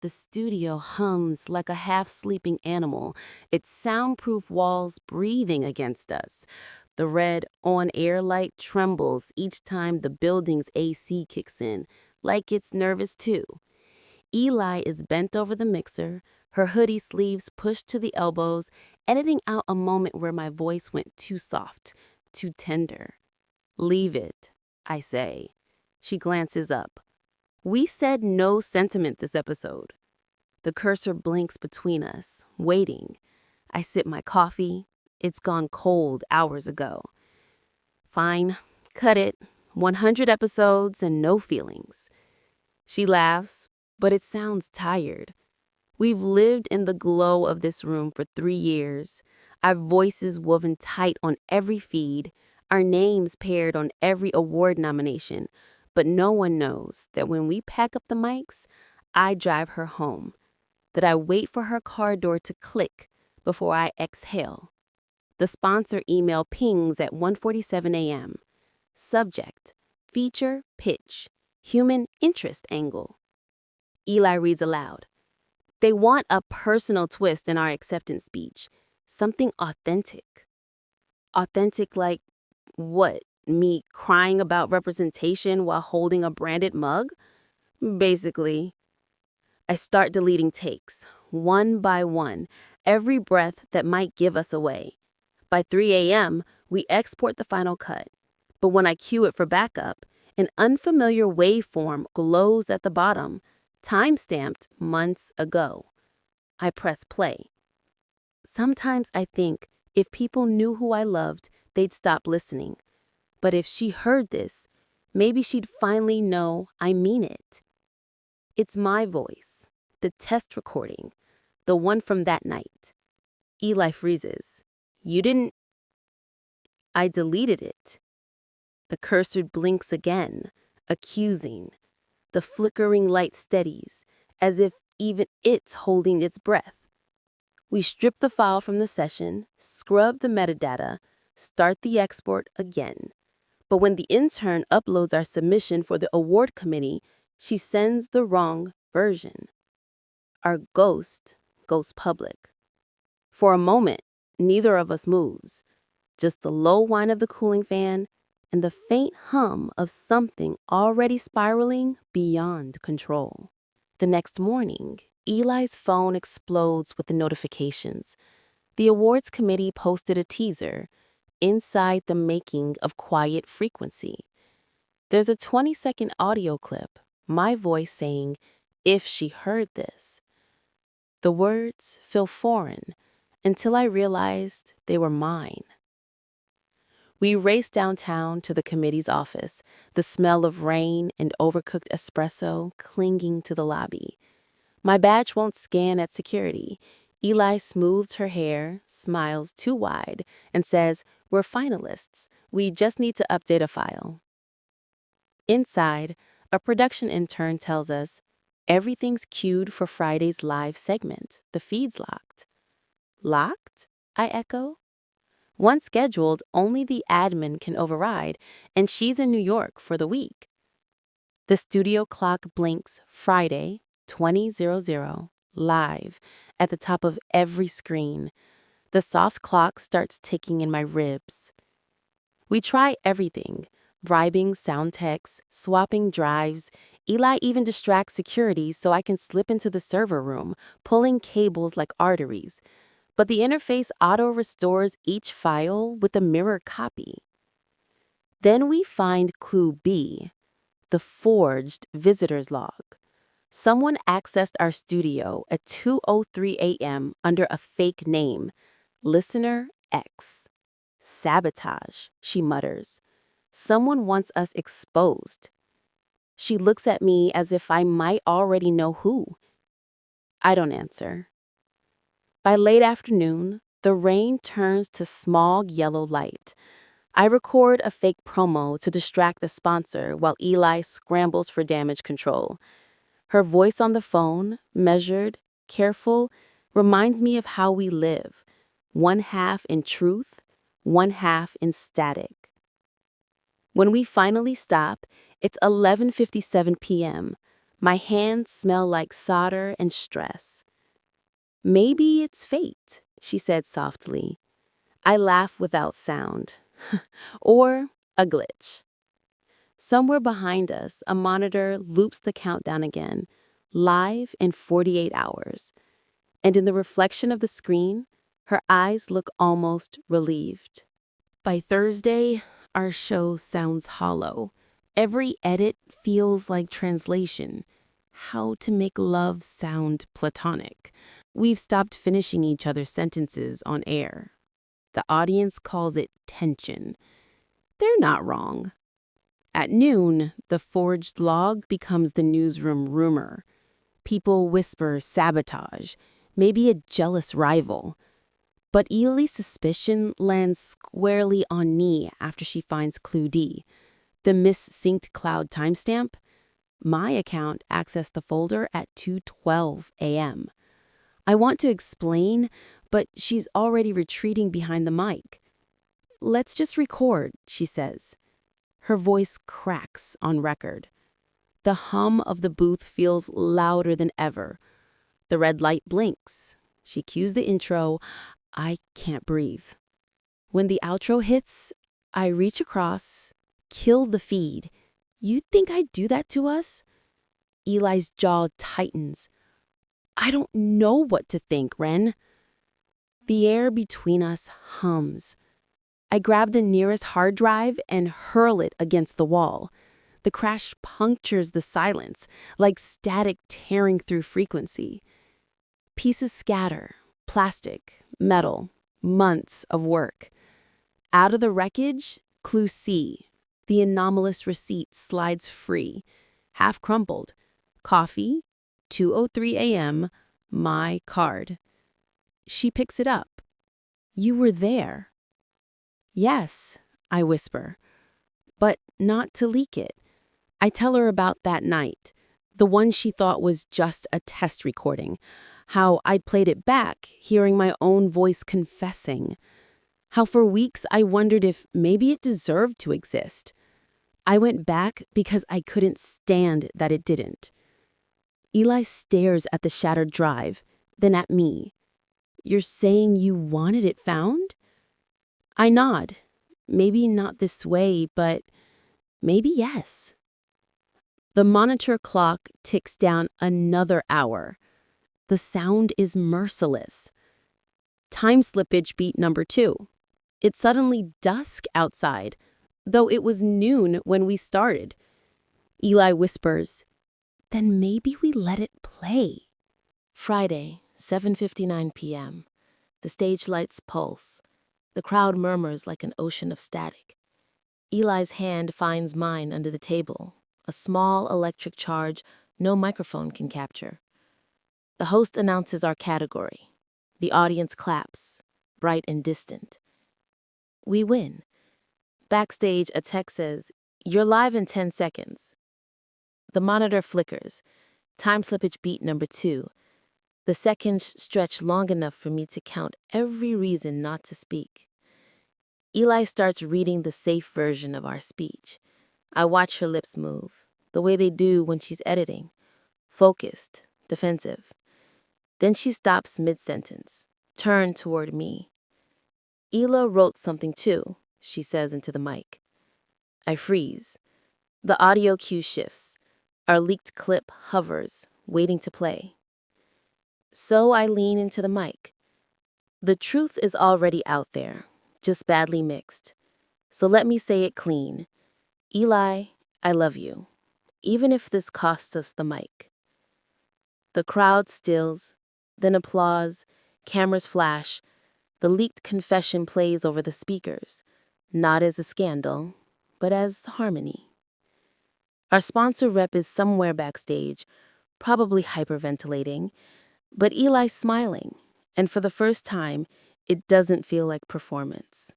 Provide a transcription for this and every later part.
The studio hums like a half-sleeping animal, its soundproof walls breathing against us. The red on-air light trembles each time the building's AC kicks in, like it's nervous too. Eli is bent over the mixer, her hoodie sleeves pushed to the elbows, editing out a moment where my voice went too soft, too tender. "Leave it," I say. She glances up. "We said no sentiment this episode." The cursor blinks between us, waiting. I sip my coffee. It's gone cold hours ago. "Fine, cut it. 100 episodes and no feelings." She laughs, but it sounds tired. We've lived in the glow of this room for 3 years, our voices woven tight on every feed, our names paired on every award nomination, but no one knows that when we pack up the mics, I drive her home, that I wait for her car door to click before I exhale. The sponsor email pings at 1:47 a.m. Subject, feature, pitch, human interest angle. Eli reads aloud. "They want a personal twist in our acceptance speech, something authentic." Authentic like what? Me crying about representation while holding a branded mug? Basically. I start deleting takes, one by one, every breath that might give us away. By 3 a.m., we export the final cut. But when I cue it for backup, an unfamiliar waveform glows at the bottom, time-stamped months ago. I press play. Sometimes I think if people knew who I loved, they'd stop listening. But if she heard this, maybe she'd finally know I mean it. It's my voice, the test recording, the one from that night. Eli freezes. "You didn't—" "I deleted it." The cursor blinks again, accusing. The flickering light steadies, as if even it's holding its breath. We strip the file from the session, scrub the metadata, start the export again. But when the intern uploads our submission for the award committee, she sends the wrong version. Our ghost goes public. For a moment, neither of us moves, just the low whine of the cooling fan and the faint hum of something already spiraling beyond control. The next morning, Eli's phone explodes with the notifications. The awards committee posted a teaser, "Inside the Making of Quiet Frequency." There's a 20-second audio clip, my voice saying, "If she heard this." The words feel foreign until I realized they were mine. We race downtown to the committee's office, the smell of rain and overcooked espresso clinging to the lobby. My badge won't scan at security. Eli smooths her hair, smiles too wide, and says, "We're finalists. We just need to update a file." Inside, a production intern tells us, "Everything's queued for Friday's live segment. The feed's locked." "Locked?" I echo. "Once scheduled, only the admin can override, and she's in New York for the week." The studio clock blinks Friday, 20:00, live, at the top of every screen. The soft clock starts ticking in my ribs. We try everything, bribing sound techs, swapping drives. Eli even distracts security so I can slip into the server room, pulling cables like arteries. But the interface auto-restores each file with a mirror copy. Then we find clue B, the forged visitor's log. Someone accessed our studio at 2:03 a.m. under a fake name, Listener X. "Sabotage," she mutters. "Someone wants us exposed." She looks at me as if I might already know who. I don't answer. By late afternoon, the rain turns to smog yellow light. I record a fake promo to distract the sponsor while Eli scrambles for damage control. Her voice on the phone, measured, careful, reminds me of how we live. One half in truth, one half in static. When we finally stop, it's 11:57 p.m. My hands smell like solder and stress. Maybe it's fate, she said softly. I laugh without sound. Or a glitch. Somewhere behind us, a monitor loops the countdown again, live in 48 hours. And in the reflection of the screen, her eyes look almost relieved. By Thursday, our show sounds hollow. Every edit feels like translation. How to make love sound platonic. We've stopped finishing each other's sentences on air. The audience calls it tension. They're not wrong. At noon, the forged log becomes the newsroom rumor. People whisper sabotage, maybe a jealous rival. But Eli's suspicion lands squarely on me after she finds Clue D, the missynced cloud timestamp. My account accessed the folder at 2:12 a.m. I want to explain, but she's already retreating behind the mic. Let's just record, she says. Her voice cracks on record. The hum of the booth feels louder than ever. The red light blinks. She cues the intro. I can't breathe. When the outro hits, I reach across, kill the feed. You think I'd do that to us? Eli's jaw tightens. I don't know what to think, Ren. The air between us hums. I grab the nearest hard drive and hurl it against the wall. The crash punctures the silence, like static tearing through frequency. Pieces scatter, plastic, metal, months of work. Out of the wreckage, Clue C. The anomalous receipt slides free, half crumpled. Coffee, 2:03 a.m., my card. She picks it up. You were there. Yes, I whisper, but not to leak it. I tell her about that night, the one she thought was just a test recording, how I'd played it back, hearing my own voice confessing, how for weeks I wondered if maybe it deserved to exist. I went back because I couldn't stand that it didn't. Eli stares at the shattered drive, then at me. You're saying you wanted it found? I nod. Maybe not this way, but maybe yes. The monitor clock ticks down another hour. The sound is merciless. Time slippage beat number 2. It's suddenly dusk outside, though it was noon when we started. Eli whispers, then maybe we let it play. Friday, 7:59 p.m. The stage lights pulse. The crowd murmurs like an ocean of static. Eli's hand finds mine under the table, a small electric charge no microphone can capture. The host announces our category. The audience claps, bright and distant. We win. Backstage, a tech says, "You're live in 10 seconds." The monitor flickers. Time slippage beat number 2. The seconds stretch long enough for me to count every reason not to speak. Eli starts reading the safe version of our speech. I watch her lips move, the way they do when she's editing. Focused, defensive. Then she stops mid-sentence, turned toward me. Ela wrote something too, she says into the mic. I freeze. The audio cue shifts. Our leaked clip hovers, waiting to play. So I lean into the mic. The truth is already out there, just badly mixed. So let me say it clean. Eli, I love you, even if this costs us the mic. The crowd stills, then applause, cameras flash. The leaked confession plays over the speakers, not as a scandal, but as harmony. Our sponsor rep is somewhere backstage, probably hyperventilating, but Eli's smiling, and for the first time, it doesn't feel like performance.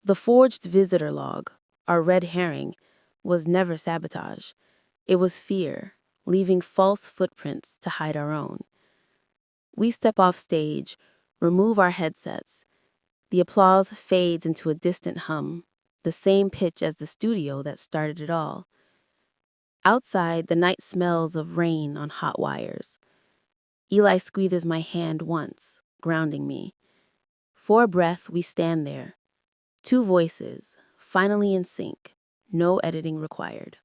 The forged visitor log, our red herring, was never sabotage. It was fear, leaving false footprints to hide our own. We step off stage, remove our headsets. The applause fades into a distant hum, the same pitch as the studio that started it all. Outside, the night smells of rain on hot wires. Eli squeezes my hand once, grounding me. For a breath, we stand there. Two voices, finally in sync, no editing required.